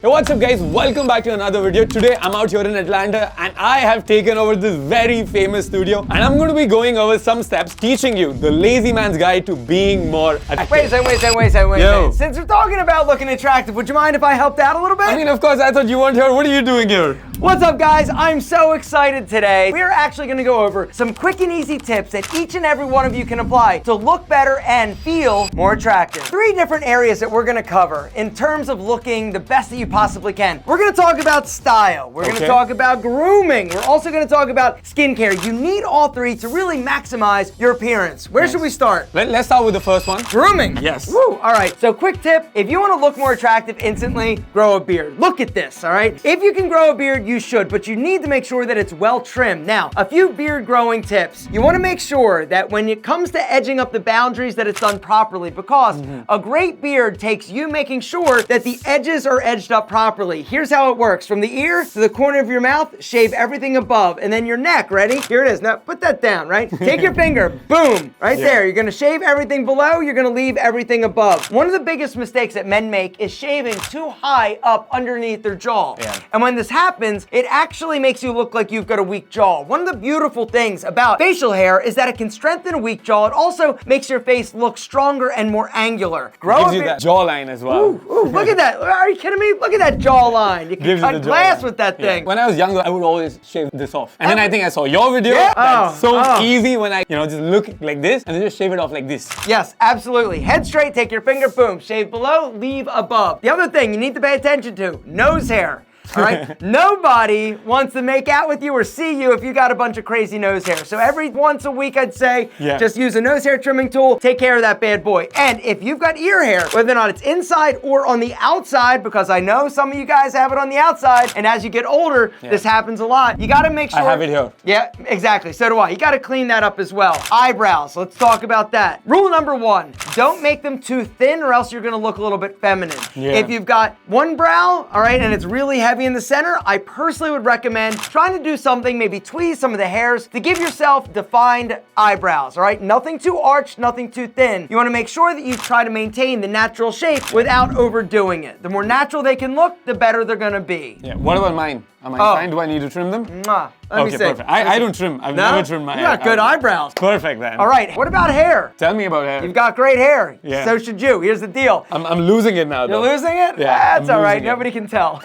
Hey, what's up guys? Welcome back to another video. Today I'm out here in Atlanta and I have taken over this very famous studio and I'm going to be going over some steps teaching you the lazy man's guide to being more attractive. Wait a second. Since we're talking about looking attractive, would you mind if I helped out a little bit? I mean, of course, I thought you weren't here. What are you doing here? What's up guys? I'm so excited today. We're actually gonna go over some quick and easy tips that each and every one of you can apply to look better and feel more attractive. 3 different areas that we're gonna cover in terms of looking the best that you possibly can. We're gonna talk about style. We're gonna talk about grooming. We're also gonna talk about skincare. You need all 3 to really maximize your appearance. Where should we start? Let's start with the first one. Grooming. Yes. Woo. All right. So quick tip, if you want to look more attractive instantly, grow a beard. Look at this, all right? If you can grow a beard, you should, but you need to make sure that it's well trimmed. Now, a few beard growing tips. You want to make sure that when it comes to edging up the boundaries that it's done properly, because a great beard takes you making sure that the edges are edged up properly. Here's how it works. From the ear to the corner of your mouth, shave everything above, and then your neck, ready? Here it is. Now put that down, right? Take your finger, boom, right there. You're gonna shave everything below, you're gonna leave everything above. One of the biggest mistakes that men make is shaving too high up underneath their jaw. And when this happens, it actually makes you look like you've got a weak jaw. One of the beautiful things about facial hair is that it can strengthen a weak jaw. It also makes your face look stronger and more angular. Gives you that jawline as well. Ooh, look at that. Are you kidding me? Look at that jawline. You can cut glass with that thing. When I was younger, I would always shave this off. And then I think I saw your video. Yeah. That's so easy when I, just look like this and then just shave it off like this. Yes, absolutely. Head straight, take your finger, boom, shave below, leave above. The other thing you need to pay attention to, nose hair. All right, nobody wants to make out with you or see you if you got a bunch of crazy nose hair. So every once a week, I'd say, just use a nose hair trimming tool, take care of that bad boy. And if you've got ear hair, whether or not it's inside or on the outside, because I know some of you guys have it on the outside, and as you get older, this happens a lot. You gotta make sure. I have it here. Yeah, exactly, so do I. You gotta clean that up as well. Eyebrows, let's talk about that. Rule number 1, don't make them too thin or else you're gonna look a little bit feminine. If you've got one brow, all right, and it's really heavy in the center, I personally would recommend trying to do something, maybe tweeze some of the hairs to give yourself defined eyebrows, all right? Nothing too arched, nothing too thin. You wanna make sure that you try to maintain the natural shape without overdoing it. The more natural they can look, the better they're gonna be. Yeah, what about mine? Am I fine? Do I need to trim them? Let me see. Perfect. I don't trim. I've never trimmed my hair. You got good eyebrows. Perfect then. All right, what about hair? Tell me about hair. You've got great hair. Yeah. So should you. Here's the deal. I'm losing it now though. You're losing it? Yeah. That's all right. Nobody can tell.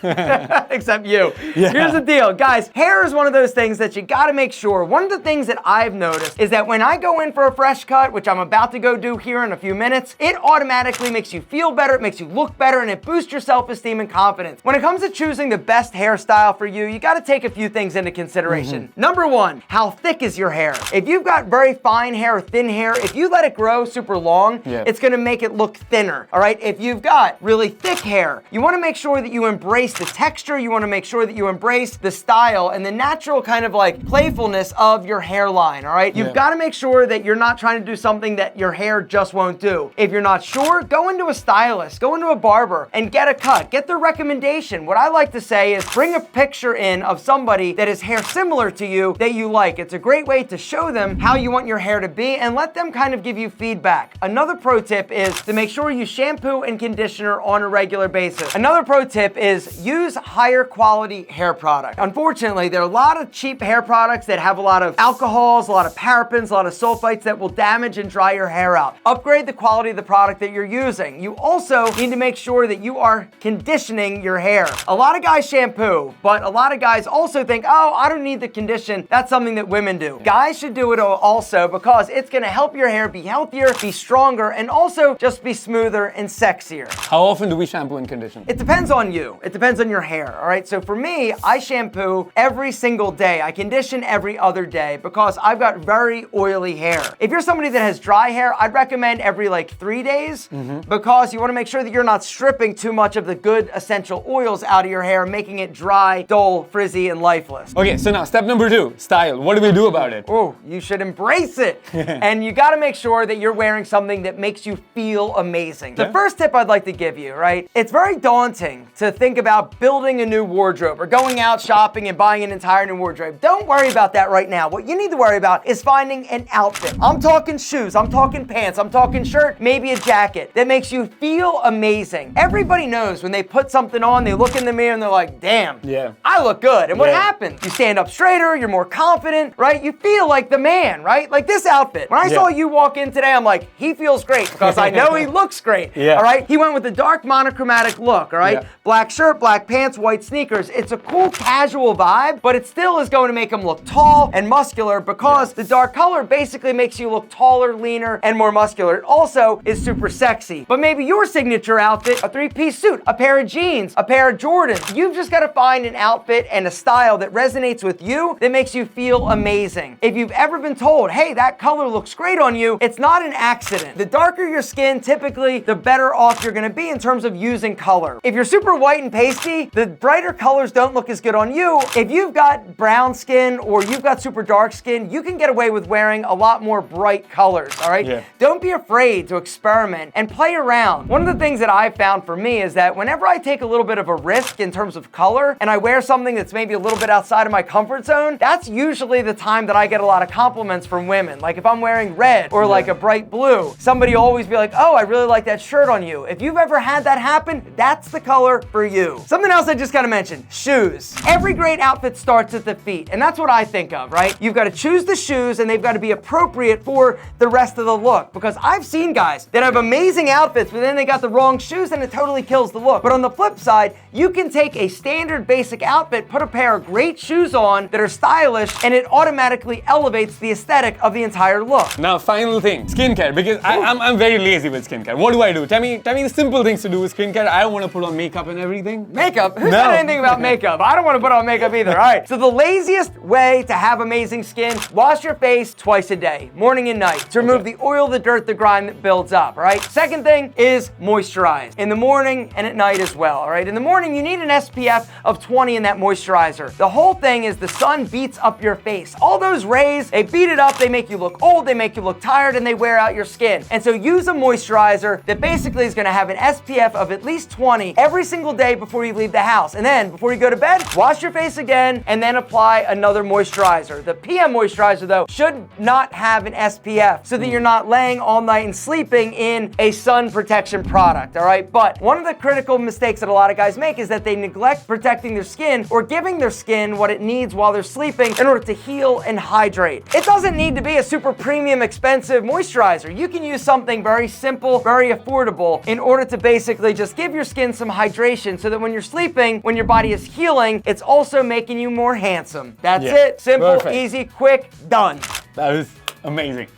Except you. Yeah. Here's the deal. Guys, hair is one of those things that you gotta make sure. One of the things that I've noticed is that when I go in for a fresh cut, which I'm about to go do here in a few minutes, it automatically makes you feel better, it makes you look better, and it boosts your self-esteem and confidence. When it comes to choosing the best hairstyle for you, you gotta take a few things into consideration. Number 1, how thick is your hair? If you've got very fine hair or thin hair, if you let it grow super long, it's gonna make it look thinner, all right? If you've got really thick hair, you wanna make sure that you embrace the texture, you wanna make sure that you embrace the style and the natural kind of like playfulness of your hairline, all right? You've gotta make sure that you're not trying to do something that your hair just won't do. If you're not sure, go into a stylist, go into a barber and get a cut, get their recommendation. What I like to say is bring a picture in of somebody that has hair similar to you that you like. It's a great way to show them how you want your hair to be and let them kind of give you feedback. Another pro tip is to make sure you shampoo and conditioner on a regular basis. Another pro tip is use higher quality hair product. Unfortunately, there are a lot of cheap hair products that have a lot of alcohols, a lot of parabens, a lot of sulfites that will damage and dry your hair out. Upgrade the quality of the product that you're using. You also need to make sure that you are conditioning your hair. A lot of guys shampoo, but a lot of guys also think, oh, I don't need the condition. That's something that women do. Guys should do it also because it's gonna help your hair be healthier, be stronger, and also just be smoother and sexier. How often do we shampoo and condition? It depends on you. It depends on your hair, all right? So for me, I shampoo every single day. I condition every other day because I've got very oily hair. If you're somebody that has dry hair, I'd recommend every like 3 days because you wanna make sure that you're not stripping too much of the good essential oils out of your hair, making it dry, dull, frizzy, and lifeless. Okay, so now step number 2, style. What do we do about it? Oh, you should embrace it. And you gotta make sure that you're wearing something that makes you feel amazing. The first tip I'd like to give you, right? It's very daunting to think about building a new wardrobe or going out shopping and buying an entire new wardrobe. Don't worry about that right now. What you need to worry about is finding an outfit. I'm talking shoes, I'm talking pants, I'm talking shirt, maybe a jacket that makes you feel amazing. Everybody knows when they put something on, they look in the mirror and they're like, damn, I look good. And what happens? You stand up straighter, you're more confident, right? You feel like the man, right? Like this outfit. When I saw you walk in today, I'm like, he feels great because I know he looks great. All right? He went with a dark monochromatic look, all right? Black shirt, black pants, white sneakers. It's a cool casual vibe, but it still is going to make him look tall and muscular because the dark color basically makes you look taller, leaner, and more muscular. It also is super sexy. But maybe your signature outfit, a 3-piece suit, a pair of jeans, a pair of Jordans. You've just got to find an outfit and a style that resonates with you that makes you feel amazing. If you've ever been told, hey, that color looks great on you, it's not an accident. The darker your skin, typically, the better off you're gonna be in terms of using color. If you're super white and pasty, the brighter colors don't look as good on you. If you've got brown skin or you've got super dark skin, you can get away with wearing a lot more bright colors, all right? Don't be afraid to experiment and play around. One of the things that I've found for me is that whenever I take a little bit of a risk in terms of color and I wear something that's maybe a little bit outside of my comfort zone, that's usually the time that I get a lot of compliments from women. Like if I'm wearing red or like a bright blue, somebody will always be like, oh, I really like that shirt on you. If you've ever had that happen, that's the color for you. Something else I just gotta mention, shoes. Every great outfit starts at the feet, and that's what I think of, right? You've gotta choose the shoes and they've gotta be appropriate for the rest of the look, because I've seen guys that have amazing outfits, but then they got the wrong shoes and it totally kills the look. But on the flip side, you can take a standard basic outfit, put a pair of great shoes on that are stylish, and it automatically elevates the aesthetic of the entire look. Now, final thing, skincare, because I'm very lazy with skincare. What do? Tell me the simple things to do with skincare. I don't want to put on makeup and everything. Makeup? Who said anything about makeup? I don't want to put on makeup either. All right, so the laziest way to have amazing skin, wash your face twice a day, morning and night, to remove the oil, the dirt, the grime that builds up, all right? Second thing is moisturize in the morning and at night as well, all right? In the morning, you need an SPF of 20 in that moisturizer. The whole thing is the sun beats up your face. All those rays, they beat it up, they make you look old, they make you look tired, and they wear out your skin. And so use a moisturizer that basically is gonna have an SPF of at least 20 every single day before you leave the house. And then before you go to bed, wash your face again and then apply another moisturizer. The PM moisturizer though should not have an SPF so that you're not laying all night and sleeping in a sun protection product, all right? But one of the critical mistakes that a lot of guys make is that they neglect protecting their skin or giving their skin what it needs while they're sleeping in order to heal and hydrate. It doesn't need to be a super premium expensive moisturizer. You can use something very simple, very affordable in order to basically just give your skin some hydration so that when you're sleeping, when your body is healing, it's also making you more handsome. That's it. Simple, easy, quick, done. That was amazing.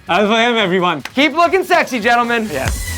That was for him, everyone. Keep looking sexy, gentlemen. Yes.